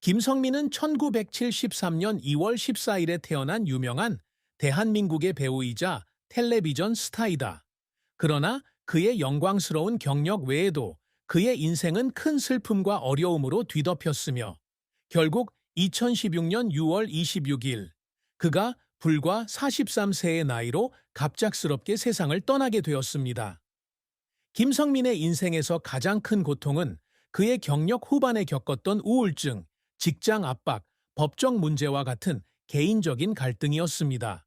김성민은 1973년 2월 14일에 태어난 유명한 대한민국의 배우이자 텔레비전 스타이다. 그러나 그의 영광스러운 경력 외에도 그의 인생은 큰 슬픔과 어려움으로 뒤덮였으며 결국 2016년 6월 26일 그가 불과 43세의 나이로 갑작스럽게 세상을 떠나게 되었습니다. 김성민의 인생에서 가장 큰 고통은 그의 경력 후반에 겪었던 우울증, 직장 압박, 법적 문제와 같은 개인적인 갈등이었습니다.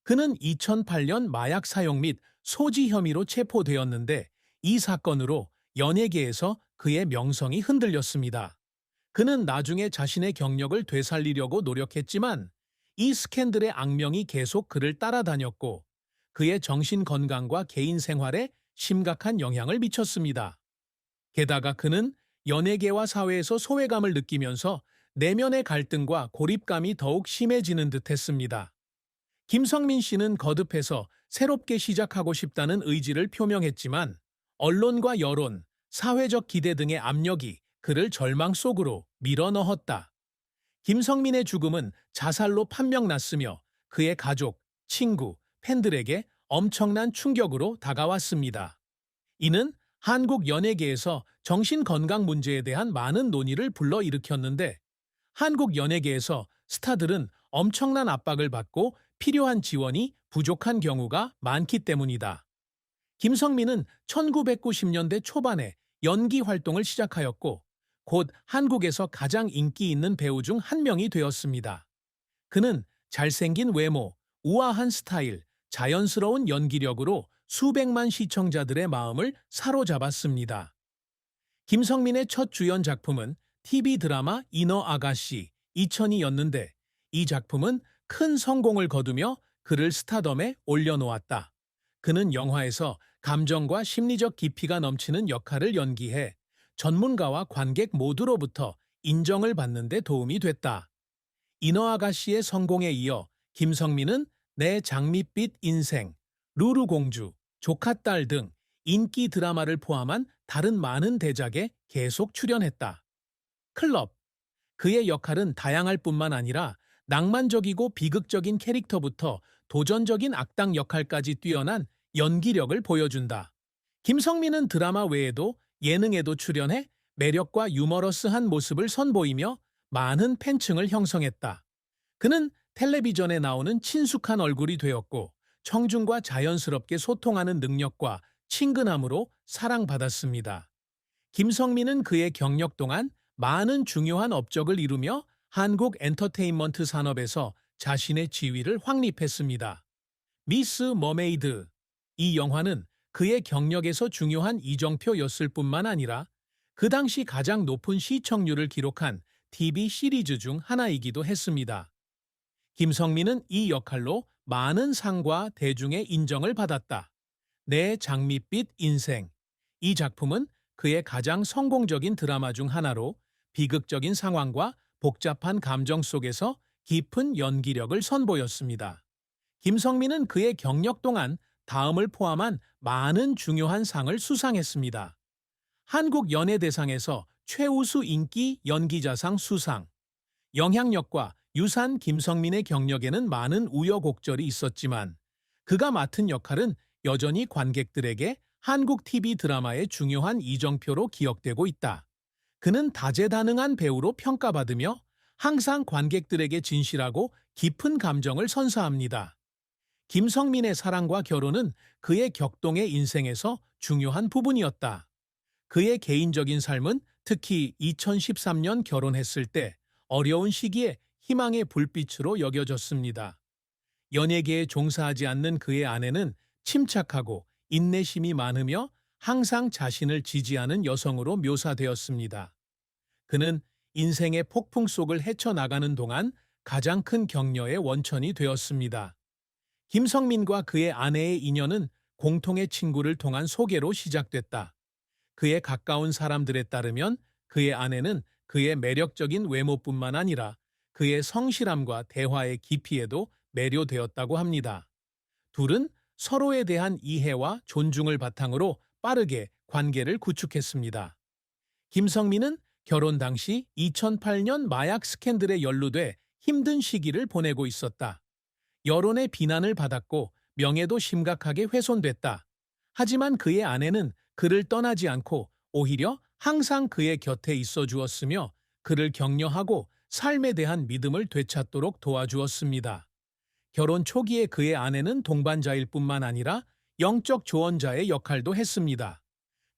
그는 2008년 마약 사용 및 소지 혐의로 체포되었는데 이 사건으로 연예계에서 그의 명성이 흔들렸습니다. 그는 나중에 자신의 경력을 되살리려고 노력했지만 이 스캔들의 악명이 계속 그를 따라다녔고 그의 정신 건강과 개인 생활에 심각한 영향을 미쳤습니다. 게다가 그는 연예계와 사회에서 소외감을 느끼면서 내면의 갈등과 고립감이 더욱 심해지는 듯했습니다. 김성민 씨는 거듭해서 새롭게 시작하고 싶다는 의지를 표명했지만 언론과 여론, 사회적 기대 등의 압력이 그를 절망 속으로 밀어넣었다. 김성민의 죽음은 자살로 판명났으며 그의 가족, 친구, 팬들에게 엄청난 충격으로 다가왔습니다. 이는 한국 연예계에서 정신건강 문제에 대한 많은 논의를 불러일으켰는데 한국 연예계에서 스타들은 엄청난 압박을 받고 필요한 지원이 부족한 경우가 많기 때문이다. 김성민은 1990년대 초반에 연기 활동을 시작하였고 곧 한국에서 가장 인기 있는 배우 중 한 명이 되었습니다. 그는 잘생긴 외모, 우아한 스타일, 자연스러운 연기력으로 수백만 시청자들의 마음을 사로잡았습니다. 김성민의 첫 주연 작품은 TV 드라마 이너 아가씨 2002였는데 이 작품은 큰 성공을 거두며 그를 스타덤에 올려놓았다. 그는 영화에서 감정과 심리적 깊이가 넘치는 역할을 연기해 전문가와 관객 모두로부터 인정을 받는 데 도움이 됐다. 이너 아가씨의 성공에 이어 김성민은 내 장밋빛 인생, 루루공주, 조카딸 등 인기 드라마를 포함한 다른 많은 대작에 계속 출연했다. 클럽. 그의 역할은 다양할 뿐만 아니라 낭만적이고 비극적인 캐릭터부터 도전적인 악당 역할까지 뛰어난 연기력을 보여준다. 김성민은 드라마 외에도 예능에도 출연해 매력과 유머러스한 모습을 선보이며 많은 팬층을 형성했다. 그는 텔레비전에 나오는 친숙한 얼굴이 되었고 청중과 자연스럽게 소통하는 능력과 친근함으로 사랑받았습니다. 김성민은 그의 경력 동안 많은 중요한 업적을 이루며 한국 엔터테인먼트 산업에서 자신의 지위를 확립했습니다. 미스 머메이드. 이 영화는 그의 경력에서 중요한 이정표였을 뿐만 아니라 그 당시 가장 높은 시청률을 기록한 TV 시리즈 중 하나이기도 했습니다. 김성민은 이 역할로 많은 상과 대중의 인정을 받았다. 내 장밋빛 인생. 이 작품은 그의 가장 성공적인 드라마 중 하나로 비극적인 상황과 복잡한 감정 속에서 깊은 연기력을 선보였습니다. 김성민은 그의 경력 동안 다음을 포함한 많은 중요한 상을 수상했습니다. 한국연예대상에서 최우수 인기 연기자상 수상, 영향력과 유산 김성민의 경력에는 많은 우여곡절이 있었지만 그가 맡은 역할은 여전히 관객들에게 한국 TV 드라마의 중요한 이정표로 기억되고 있다. 그는 다재다능한 배우로 평가받으며 항상 관객들에게 진실하고 깊은 감정을 선사합니다. 김성민의 사랑과 결혼은 그의 격동의 인생에서 중요한 부분이었다. 그의 개인적인 삶은 특히 2013년 결혼했을 때 어려운 시기에 희망의 불빛으로 여겨졌습니다. 연예계에 종사하지 않는 그의 아내는 침착하고 인내심이 많으며 항상 자신을 지지하는 여성으로 묘사되었습니다. 그는 인생의 폭풍 속을 헤쳐나가는 동안 가장 큰 격려의 원천이 되었습니다. 김성민과 그의 아내의 인연은 공통의 친구를 통한 소개로 시작됐다. 그의 가까운 사람들에 따르면 그의 아내는 그의 매력적인 외모뿐만 아니라 그의 성실함과 대화의 깊이에도 매료되었다고 합니다. 둘은 서로에 대한 이해와 존중을 바탕으로 빠르게 관계를 구축했습니다. 김성민은 결혼 당시 2008년 마약 스캔들에 연루돼 힘든 시기를 보내고 있었다. 여론의 비난을 받았고 명예도 심각하게 훼손됐다. 하지만 그의 아내는 그를 떠나지 않고 오히려 항상 그의 곁에 있어 주었으며 그를 격려하고 삶에 대한 믿음을 되찾도록 도와주었습니다. 결혼 초기에 그의 아내는 동반자일 뿐만 아니라 영적 조언자의 역할도 했습니다.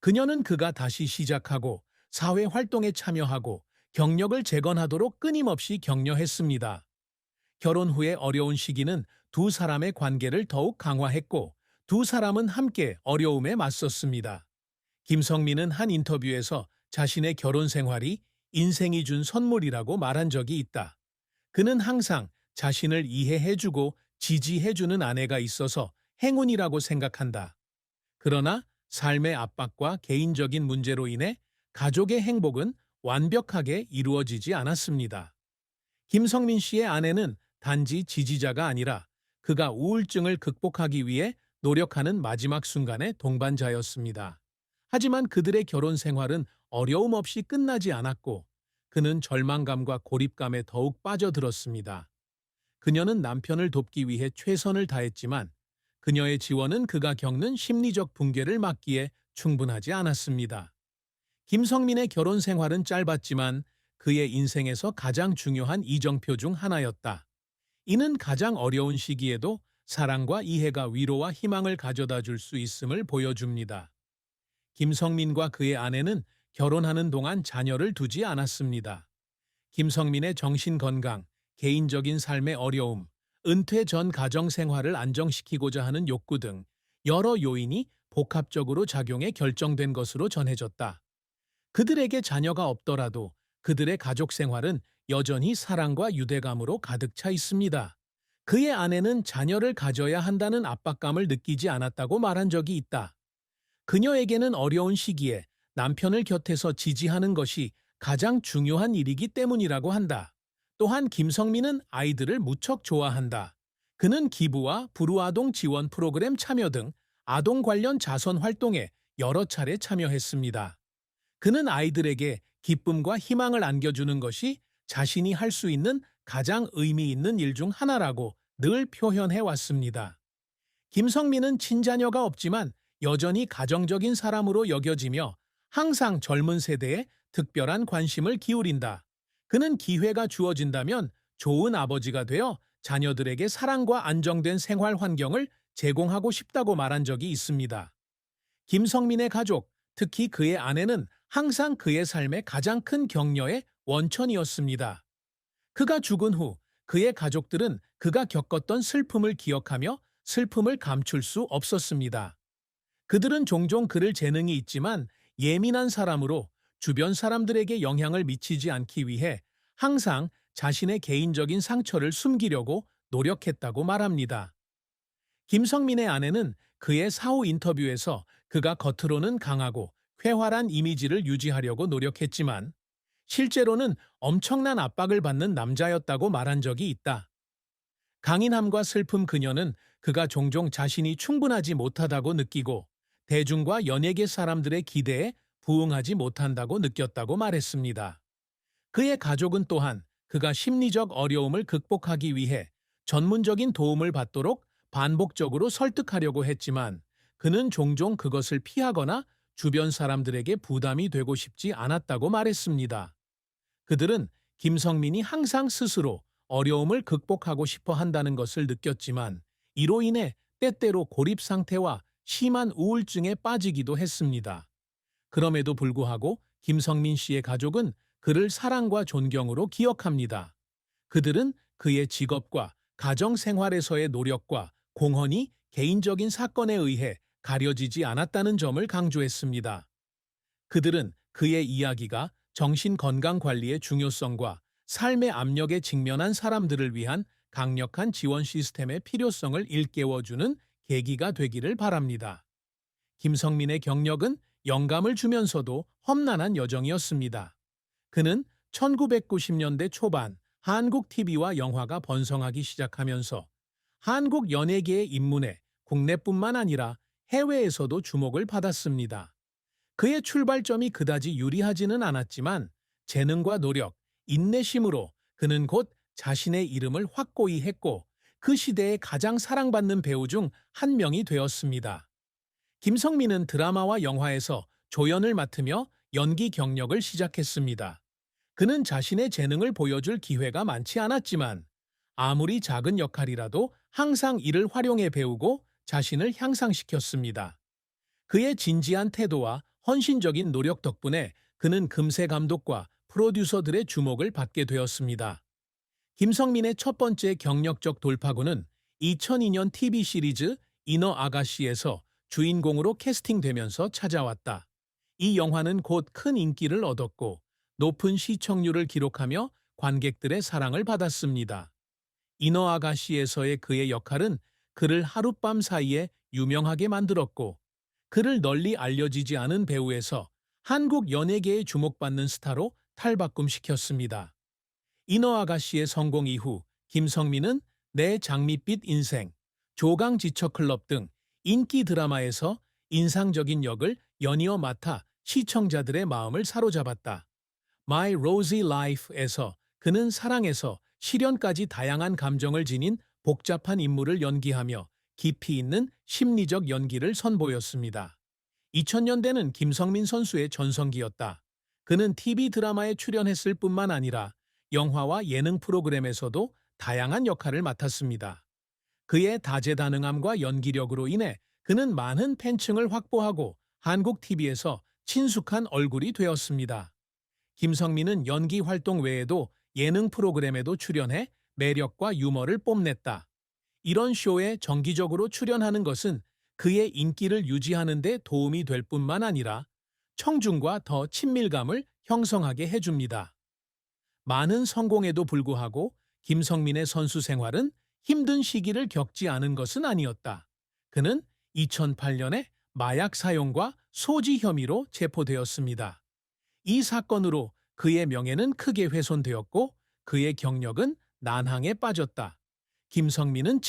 그녀는 그가 다시 시작하고 사회 활동에 참여하고 경력을 재건하도록 끊임없이 격려했습니다. 결혼 후의 어려운 시기는 두 사람의 관계를 더욱 강화했고 두 사람은 함께 어려움에 맞섰습니다. 김성민은 한 인터뷰에서 자신의 결혼 생활이 인생이 준 선물이라고 말한 적이 있다. 그는 항상 자신을 이해해주고 지지해주는 아내가 있어서 행운이라고 생각한다. 그러나 삶의 압박과 개인적인 문제로 인해 가족의 행복은 완벽하게 이루어지지 않았습니다. 김성민 씨의 아내는 단지 지지자가 아니라 그가 우울증을 극복하기 위해 노력하는 마지막 순간의 동반자였습니다. 하지만 그들의 결혼 생활은 어려움 없이 끝나지 않았고 그는 절망감과 고립감에 더욱 빠져들었습니다. 그녀는 남편을 돕기 위해 최선을 다했지만 그녀의 지원은 그가 겪는 심리적 붕괴를 막기에 충분하지 않았습니다. 김성민의 결혼 생활은 짧았지만 그의 인생에서 가장 중요한 이정표 중 하나였다. 이는 가장 어려운 시기에도 사랑과 이해가 위로와 희망을 가져다 줄 수 있음을 보여줍니다. 김성민과 그의 아내는 결혼하는 동안 자녀를 두지 않았습니다. 김성민의 정신건강, 개인적인 삶의 어려움, 은퇴 전 가정 생활을 안정시키고자 하는 욕구 등 여러 요인이 복합적으로 작용해 결정된 것으로 전해졌다. 그들에게 자녀가 없더라도 그들의 가족 생활은 여전히 사랑과 유대감으로 가득 차 있습니다. 그의 아내는 자녀를 가져야 한다는 압박감을 느끼지 않았다고 말한 적이 있다. 그녀에게는 어려운 시기에 남편을 곁에서 지지하는 것이 가장 중요한 일이기 때문이라고 한다. 또한 김성민은 아이들을 무척 좋아한다. 그는 기부와 불우아동 지원 프로그램 참여 등 아동 관련 자선 활동에 여러 차례 참여했습니다. 그는 아이들에게 기쁨과 희망을 안겨주는 것이 자신이 할 수 있는 가장 의미 있는 일 중 하나라고 늘 표현해 왔습니다. 김성민은 친자녀가 없지만 여전히 가정적인 사람으로 여겨지며 항상 젊은 세대에 특별한 관심을 기울인다. 그는 기회가 주어진다면 좋은 아버지가 되어 자녀들에게 사랑과 안정된 생활 환경을 제공하고 싶다고 말한 적이 있습니다. 김성민의 가족, 특히 그의 아내는 항상 그의 삶의 가장 큰 격려의 원천이었습니다. 그가 죽은 후 그의 가족들은 그가 겪었던 슬픔을 기억하며 슬픔을 감출 수 없었습니다. 그들은 종종 그를 재능이 있지만 예민한 사람으로 주변 사람들에게 영향을 미치지 않기 위해 항상 자신의 개인적인 상처를 숨기려고 노력했다고 말합니다. 김성민의 아내는 그의 사후 인터뷰에서 그가 겉으로는 강하고 쾌활한 이미지를 유지하려고 노력했지만 실제로는 엄청난 압박을 받는 남자였다고 말한 적이 있다. 강인함과 슬픔 그녀는 그가 종종 자신이 충분하지 못하다고 느끼고 대중과 연예계 사람들의 기대에 부응하지 못한다고 느꼈다고 말했습니다. 그의 가족은 또한 그가 심리적 어려움을 극복하기 위해 전문적인 도움을 받도록 반복적으로 설득하려고 했지만 그는 종종 그것을 피하거나 주변 사람들에게 부담이 되고 싶지 않았다고 말했습니다. 그들은 김성민이 항상 스스로 어려움을 극복하고 싶어 한다는 것을 느꼈지만 이로 인해 때때로 고립 상태와 심한 우울증에 빠지기도 했습니다. 그럼에도 불구하고 김성민 씨의 가족은 그를 사랑과 존경으로 기억합니다. 그들은 그의 직업과 가정 생활에서의 노력과 공헌이 개인적인 사건에 의해 가려지지 않았다는 점을 강조했습니다. 그들은 그의 이야기가 정신 건강 관리의 중요성과 삶의 압력에 직면한 사람들을 위한 강력한 지원 시스템의 필요성을 일깨워주는 계기가 되기를 바랍니다. 김성민의 경력은 영감을 주면서도 험난한 여정이었습니다. 그는 1990년대 초반 한국 TV와 영화가 번성하기 시작하면서 한국 연예계에 입문해 국내뿐만 아니라 해외에서도 주목을 받았습니다. 그의 출발점이 그다지 유리하지는 않았지만 재능과 노력, 인내심으로 그는 곧 자신의 이름을 확고히 했고 그 시대의 가장 사랑받는 배우 중 한 명이 되었습니다. 김성민은 드라마와 영화에서 조연을 맡으며 연기 경력을 시작했습니다. 그는 자신의 재능을 보여줄 기회가 많지 않았지만 아무리 작은 역할이라도 항상 이를 활용해 배우고 자신을 향상시켰습니다. 그의 진지한 태도와 헌신적인 노력 덕분에 그는 금세 감독과 프로듀서들의 주목을 받게 되었습니다. 김성민의 첫 번째 경력적 돌파구는 2002년 TV 시리즈 이너 아가씨에서 주인공으로 캐스팅되면서 찾아왔다. 이 영화는 곧 큰 인기를 얻었고 높은 시청률을 기록하며 관객들의 사랑을 받았습니다. 이너 아가씨에서의 그의 역할은 그를 하룻밤 사이에 유명하게 만들었고 그를 널리 알려지지 않은 배우에서 한국 연예계에 주목받는 스타로 탈바꿈시켰습니다. 이너 아가씨의 성공 이후 김성민은 내 장밋빛 인생, 조강지처클럽 등 인기 드라마에서 인상적인 역을 연이어 맡아 시청자들의 마음을 사로잡았다. My Rosy Life에서 그는 사랑에서 실연까지 다양한 감정을 지닌 복잡한 인물을 연기하며 깊이 있는 심리적 연기를 선보였습니다. 2000년대는 김성민 선수의 전성기였다. 그는 TV 드라마에 출연했을 뿐만 아니라 영화와 예능 프로그램에서도 다양한 역할을 맡았습니다. 그의 다재다능함과 연기력으로 인해 그는 많은 팬층을 확보하고 한국 TV에서 친숙한 얼굴이 되었습니다. 김성민은 연기 활동 외에도 예능 프로그램에도 출연해 매력과 유머를 뽐냈다. 이런 쇼에 정기적으로 출연하는 것은 그의 인기를 유지하는 데 도움이 될 뿐만 아니라 청중과 더 친밀감을 형성하게 해줍니다. 많은 성공에도 불구하고 김성민의 선수 생활은 힘든 시기를 겪지 않은 것은 아니었다. 그는 2008년에 마약 사용과 소지 혐의로 체포되었습니다. 이 사건으로 그의 명예는 크게 훼손되었고 그의 경력은 난항에 빠졌다. 김성민은